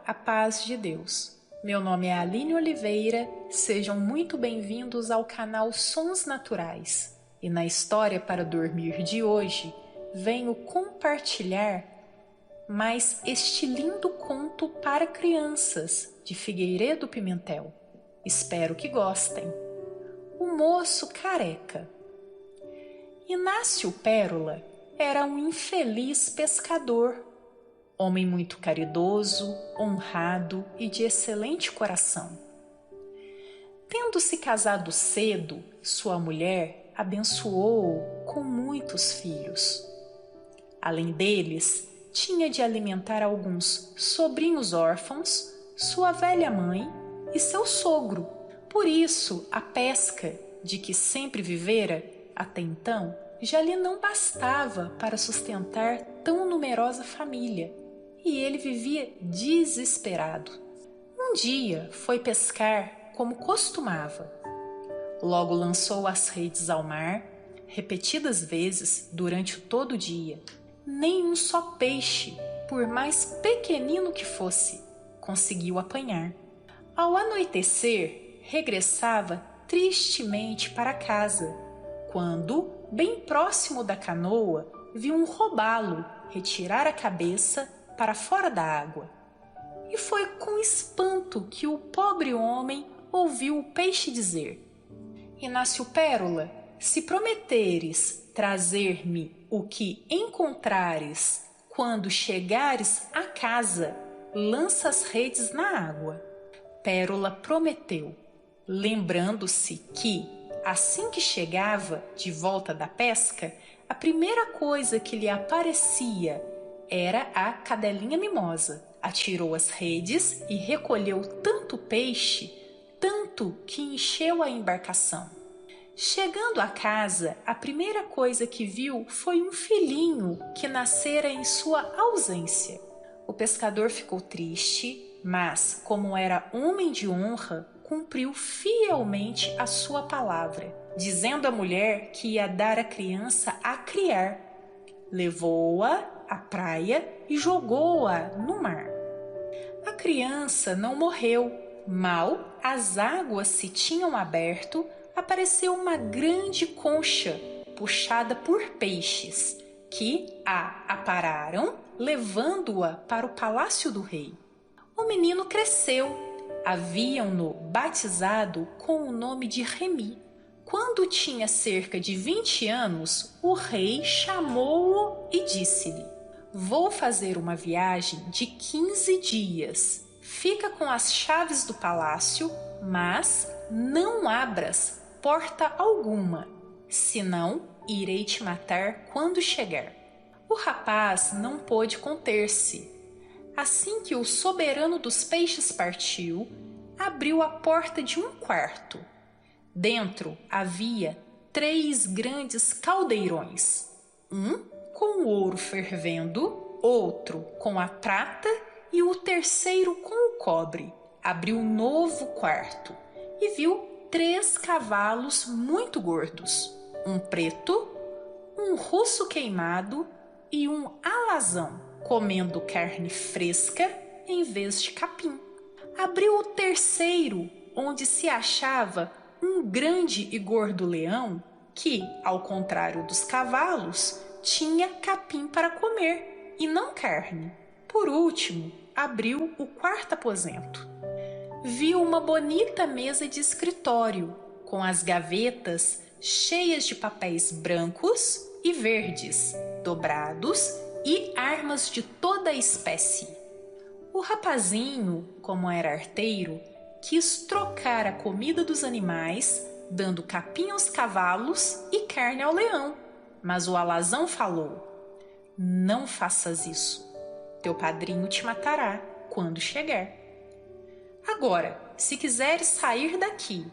a paz de Deus. Meu nome é Aline Oliveira, sejam muito bem-vindos ao canal Sons Naturais. E na história para dormir de hoje, venho compartilhar mais este lindo conto para crianças de Figueiredo Pimentel. Espero que gostem. O moço careca. Inácio Pérola era um infeliz pescador, homem muito caridoso, honrado e de excelente coração. Tendo se casado cedo, sua mulher abençoou-o com muitos filhos. Além deles, tinha de alimentar alguns sobrinhos órfãos, sua velha mãe e seu sogro. Por isso, a pesca, de que sempre vivera até então, já lhe não bastava para sustentar tão numerosa família, e ele vivia desesperado. Um dia foi pescar como costumava. Logo lançou as redes ao mar, repetidas vezes durante todo o dia. Nem um só peixe, por mais pequenino que fosse, conseguiu apanhar. Ao anoitecer, regressava tristemente para casa, quando, bem próximo da canoa, viu um robalo retirar a cabeça para fora da água. E foi com espanto que o pobre homem ouviu o peixe dizer: Inácio Pérola, se prometeres trazer-me o que encontrares quando chegares à casa, lança as redes na água. Pérola prometeu, lembrando-se que, assim que chegava de volta da pesca, a primeira coisa que lhe aparecia era a cadelinha mimosa. Atirou as redes e recolheu tanto peixe, tanto que encheu a embarcação. Chegando à casa, a primeira coisa que viu foi um filhinho que nascera em sua ausência. O pescador ficou triste, mas, como era homem de honra, cumpriu fielmente a sua palavra, dizendo à mulher que ia dar a criança a criar. Levou-a à praia e jogou-a no mar. A criança não morreu. Mal as águas se tinham aberto, apareceu uma grande concha puxada por peixes, que a apararam, levando-a para o palácio do rei. O menino cresceu. Haviam-no batizado com o nome de Remi. Quando tinha cerca de 20 anos, o rei chamou-o e disse-lhe: Vou fazer uma viagem de 15 dias. Fica com as chaves do palácio, mas não abras porta alguma, senão irei te matar quando chegar. O rapaz não pôde conter-se. Assim que o soberano dos peixes partiu, abriu a porta de um quarto. Dentro havia 3 grandes caldeirões, um com o ouro fervendo, outro com a prata e o terceiro com o cobre. Abriu um novo quarto e viu 3 cavalos muito gordos, um preto, um russo queimado e um alazão, comendo carne fresca em vez de capim. Abriu o terceiro, onde se achava um grande e gordo leão que, ao contrário dos cavalos, tinha capim para comer e não carne. Por último, abriu o quarto aposento. Viu uma bonita mesa de escritório, com as gavetas cheias de papéis brancos e verdes, dobrados e armas de toda a espécie. O rapazinho, como era arteiro, quis trocar a comida dos animais, dando capim aos cavalos e carne ao leão. Mas o alazão falou: Não faças isso. Teu padrinho te matará quando chegar. Agora, se quiseres sair daqui,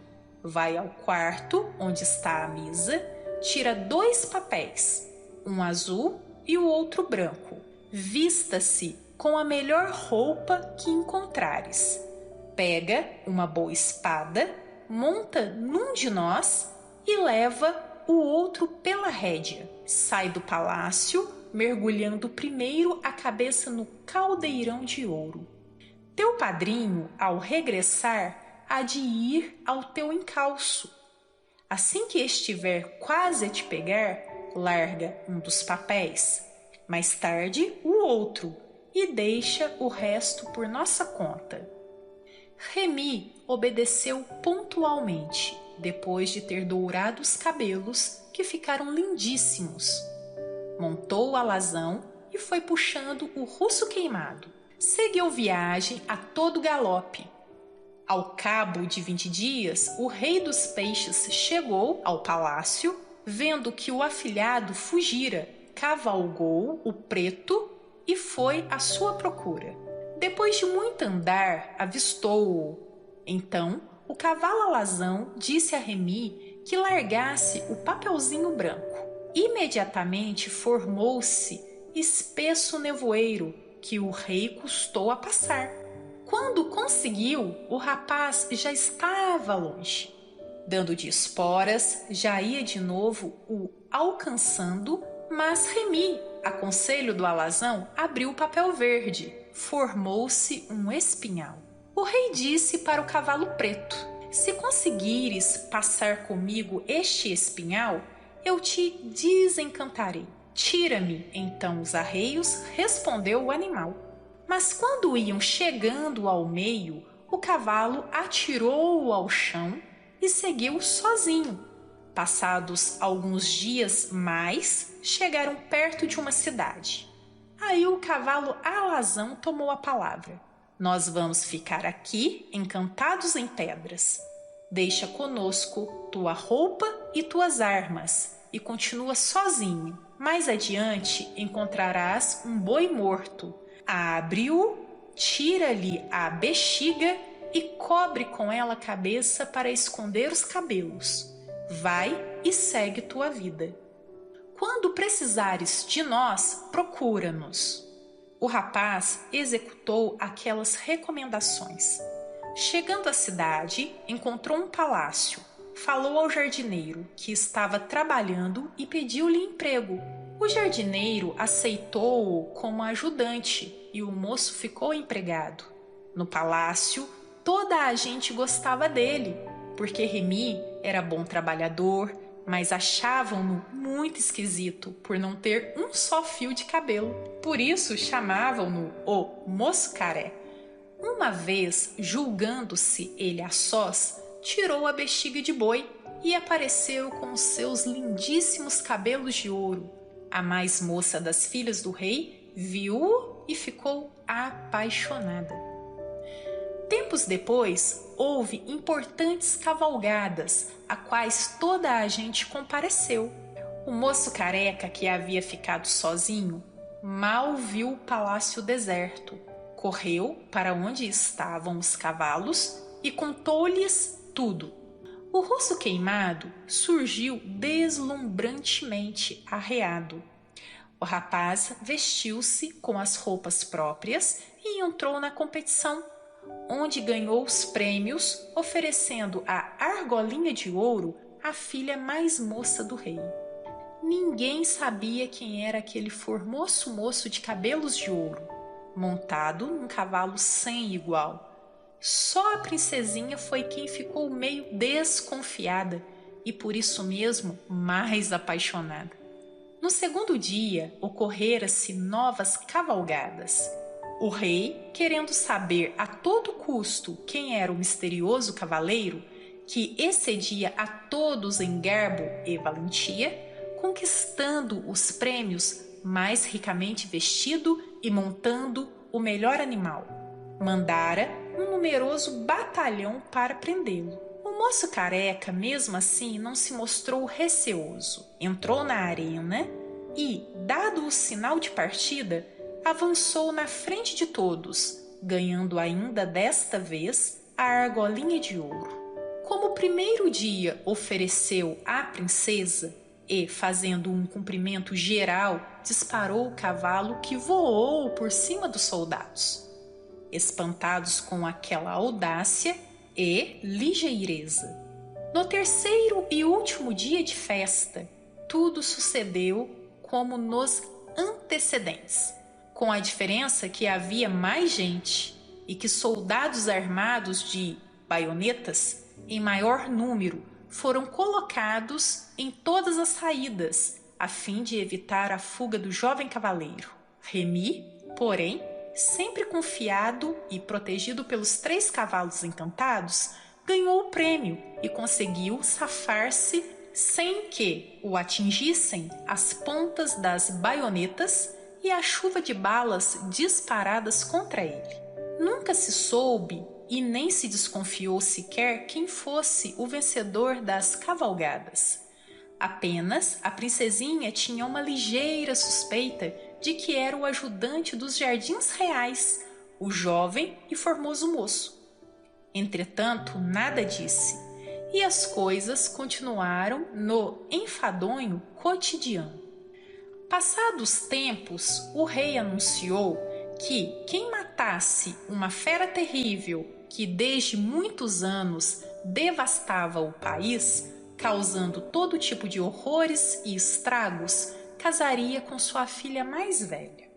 vai ao quarto onde está a mesa, tira 2 papéis, um azul e o outro branco. Vista-se com a melhor roupa que encontrares. Pega uma boa espada, monta num de nós e leva o outro pela rédea. Sai do palácio, mergulhando primeiro a cabeça no caldeirão de ouro. Teu padrinho, ao regressar, há de ir ao teu encalço. Assim que estiver quase a te pegar, larga um dos papéis, mais tarde o outro, e deixa o resto por nossa conta. Remy obedeceu pontualmente, depois de ter dourado os cabelos, que ficaram lindíssimos. Montou o alazão e foi puxando o russo queimado. Seguiu viagem a todo galope. Ao cabo de 20 dias, o rei dos peixes chegou ao palácio, vendo que o afilhado fugira, cavalgou o preto e foi à sua procura. Depois de muito andar, avistou-o. Então, o cavalo alazão disse a Remy que largasse o papelzinho branco. Imediatamente formou-se espesso nevoeiro que o rei custou a passar. Quando conseguiu, o rapaz já estava longe. Dando de esporas, já ia de novo o alcançando, mas Remy, a conselho do alazão, abriu o papel verde. Formou-se um espinhal. O rei disse para o cavalo preto: se conseguires passar comigo este espinhal, eu te desencantarei. Tira-me, então, os arreios, respondeu o animal. Mas quando iam chegando ao meio, o cavalo atirou-o ao chão e seguiu sozinho. Passados alguns dias mais, chegaram perto de uma cidade. Aí o cavalo alazão tomou a palavra. Nós vamos ficar aqui, encantados em pedras. Deixa conosco tua roupa e tuas armas e continua sozinho. Mais adiante encontrarás um boi morto. Abre-o, tira-lhe a bexiga e cobre com ela a cabeça para esconder os cabelos. Vai e segue tua vida. Quando precisares de nós, procura-nos. O rapaz executou aquelas recomendações. Chegando à cidade, encontrou um palácio. Falou ao jardineiro, que estava trabalhando, e pediu-lhe emprego. O jardineiro aceitou-o como ajudante e o moço ficou empregado. No palácio, toda a gente gostava dele, porque Remy era bom trabalhador, mas achavam-no muito esquisito por não ter um só fio de cabelo. Por isso chamavam-no o Moscaré. Uma vez, julgando-se ele a sós, tirou a bexiga de boi e apareceu com os seus lindíssimos cabelos de ouro. A mais moça das filhas do rei viu-o e ficou apaixonada. Tempos depois, houve importantes cavalgadas, a quais toda a gente compareceu. O moço careca, que havia ficado sozinho, mal viu o palácio deserto. Correu para onde estavam os cavalos e contou-lhes tudo. O rosto queimado surgiu deslumbrantemente arreado. O rapaz vestiu-se com as roupas próprias e entrou na competição, onde ganhou os prêmios, oferecendo a argolinha de ouro à filha mais moça do rei. Ninguém sabia quem era aquele formoso moço de cabelos de ouro, montado num cavalo sem igual. Só a princesinha foi quem ficou meio desconfiada e por isso mesmo mais apaixonada. No segundo dia, ocorreram-se novas cavalgadas. O rei, querendo saber a todo custo quem era o misterioso cavaleiro, que excedia a todos em garbo e valentia, conquistando os prêmios, mais ricamente vestido e montando o melhor animal, mandara um numeroso batalhão para prendê-lo. O moço careca, mesmo assim, não se mostrou receoso. Entrou na arena e, dado o sinal de partida, avançou na frente de todos, ganhando ainda desta vez a argolinha de ouro. Como o primeiro dia ofereceu à princesa e, fazendo um cumprimento geral, disparou o cavalo que voou por cima dos soldados, espantados com aquela audácia e ligeireza. No terceiro e último dia de festa, tudo sucedeu como nos antecedentes, com a diferença que havia mais gente. e que soldados armados de baionetas, em maior número, foram colocados em todas as saídas, a fim de evitar a fuga do jovem cavaleiro. Remy, porém, sempre confiado e protegido pelos 3 cavalos encantados, ganhou o prêmio e conseguiu safar-se sem que o atingissem as pontas das baionetas e a chuva de balas disparadas contra ele. Nunca se soube e nem se desconfiou sequer quem fosse o vencedor das cavalgadas. Apenas a princesinha tinha uma ligeira suspeita de que era o ajudante dos Jardins Reais, o jovem e formoso moço. Entretanto, nada disse, e as coisas continuaram no enfadonho cotidiano. Passados tempos, o rei anunciou que quem matasse uma fera terrível que desde muitos anos devastava o país, causando todo tipo de horrores e estragos, casaria com sua filha mais velha.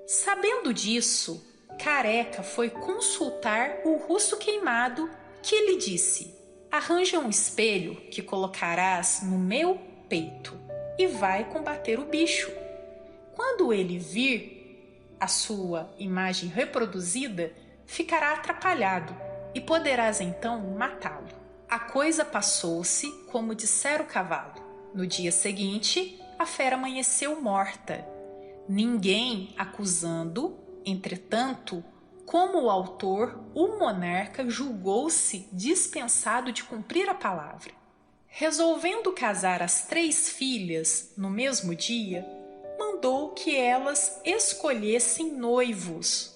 Sabendo disso, Careca foi consultar o Russo Queimado, que lhe disse: arranja um espelho que colocarás no meu peito e vai combater o bicho. Quando ele vir a sua imagem reproduzida, ficará atrapalhado e poderás então matá-lo. A coisa passou-se como dissera o cavalo. No dia seguinte, a fera amanheceu morta. Ninguém acusando, entretanto, como o autor, o monarca julgou-se dispensado de cumprir a palavra. Resolvendo casar as 3 filhas no mesmo dia, mandou que elas escolhessem noivos.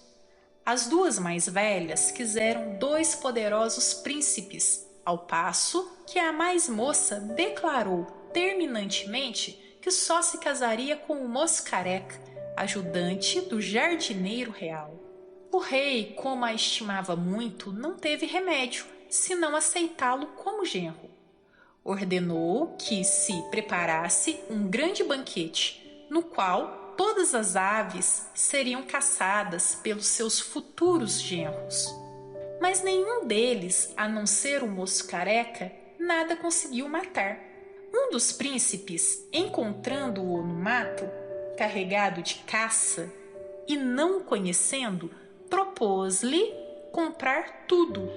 As 2 mais velhas quiseram 2 poderosos príncipes, ao passo que a mais moça declarou terminantemente que só se casaria com o moço careca, ajudante do jardineiro real. O rei, como a estimava muito, não teve remédio, senão aceitá-lo como genro. Ordenou que se preparasse um grande banquete, no qual todas as aves seriam caçadas pelos seus futuros genros. Mas nenhum deles, a não ser o moço careca, nada conseguiu matar. Um dos príncipes, encontrando-o no mato, carregado de caça, e não o conhecendo, propôs-lhe comprar tudo,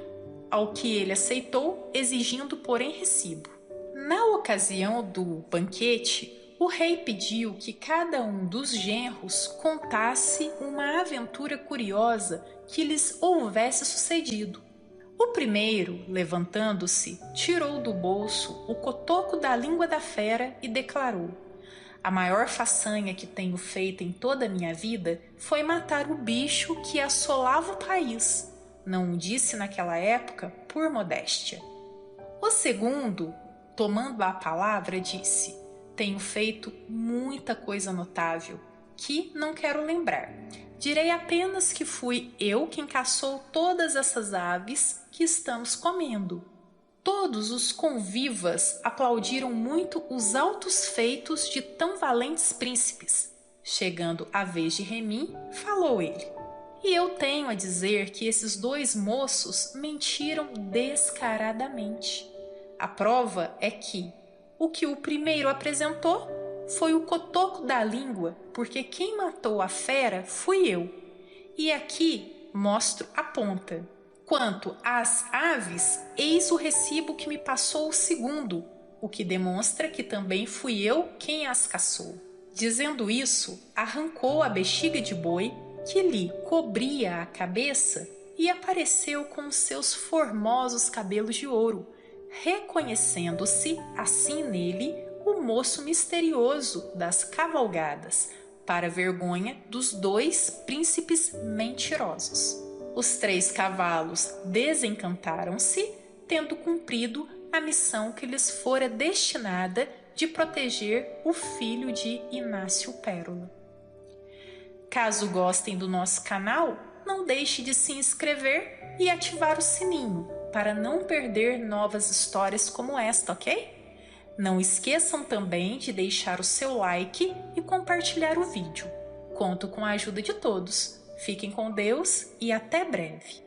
ao que ele aceitou, exigindo, porém, recibo. Na ocasião do banquete, o rei pediu que cada um dos genros contasse uma aventura curiosa que lhes houvesse sucedido. O primeiro, levantando-se, tirou do bolso o cotoco da língua da fera e declarou: a maior façanha que tenho feito em toda a minha vida foi matar o bicho que assolava o país. Não o disse naquela época por modéstia. O segundo, tomando a palavra, disse: tenho feito muita coisa notável, que não quero lembrar. Direi apenas que fui eu quem caçou todas essas aves que estamos comendo. Todos os convivas aplaudiram muito os altos feitos de tão valentes príncipes. Chegando a vez de Remy, falou ele: e eu tenho a dizer que esses 2 moços mentiram descaradamente. A prova é que o que o primeiro apresentou foi o cotoco da língua, porque quem matou a fera fui eu. E aqui mostro a ponta. Quanto às aves, eis o recibo que me passou o segundo, o que demonstra que também fui eu quem as caçou. Dizendo isso, arrancou a bexiga de boi, que lhe cobria a cabeça, e apareceu com os seus formosos cabelos de ouro, reconhecendo-se assim nele o moço misterioso das cavalgadas, para vergonha dos 2 príncipes mentirosos. Os 3 cavalos desencantaram-se, tendo cumprido a missão que lhes fora destinada de proteger o filho de Inácio Pérola. Caso gostem do nosso canal, não deixe de se inscrever e ativar o sininho para não perder novas histórias como esta, ok? Não esqueçam também de deixar o seu like e compartilhar o vídeo. Conto com a ajuda de todos. Fiquem com Deus e até breve!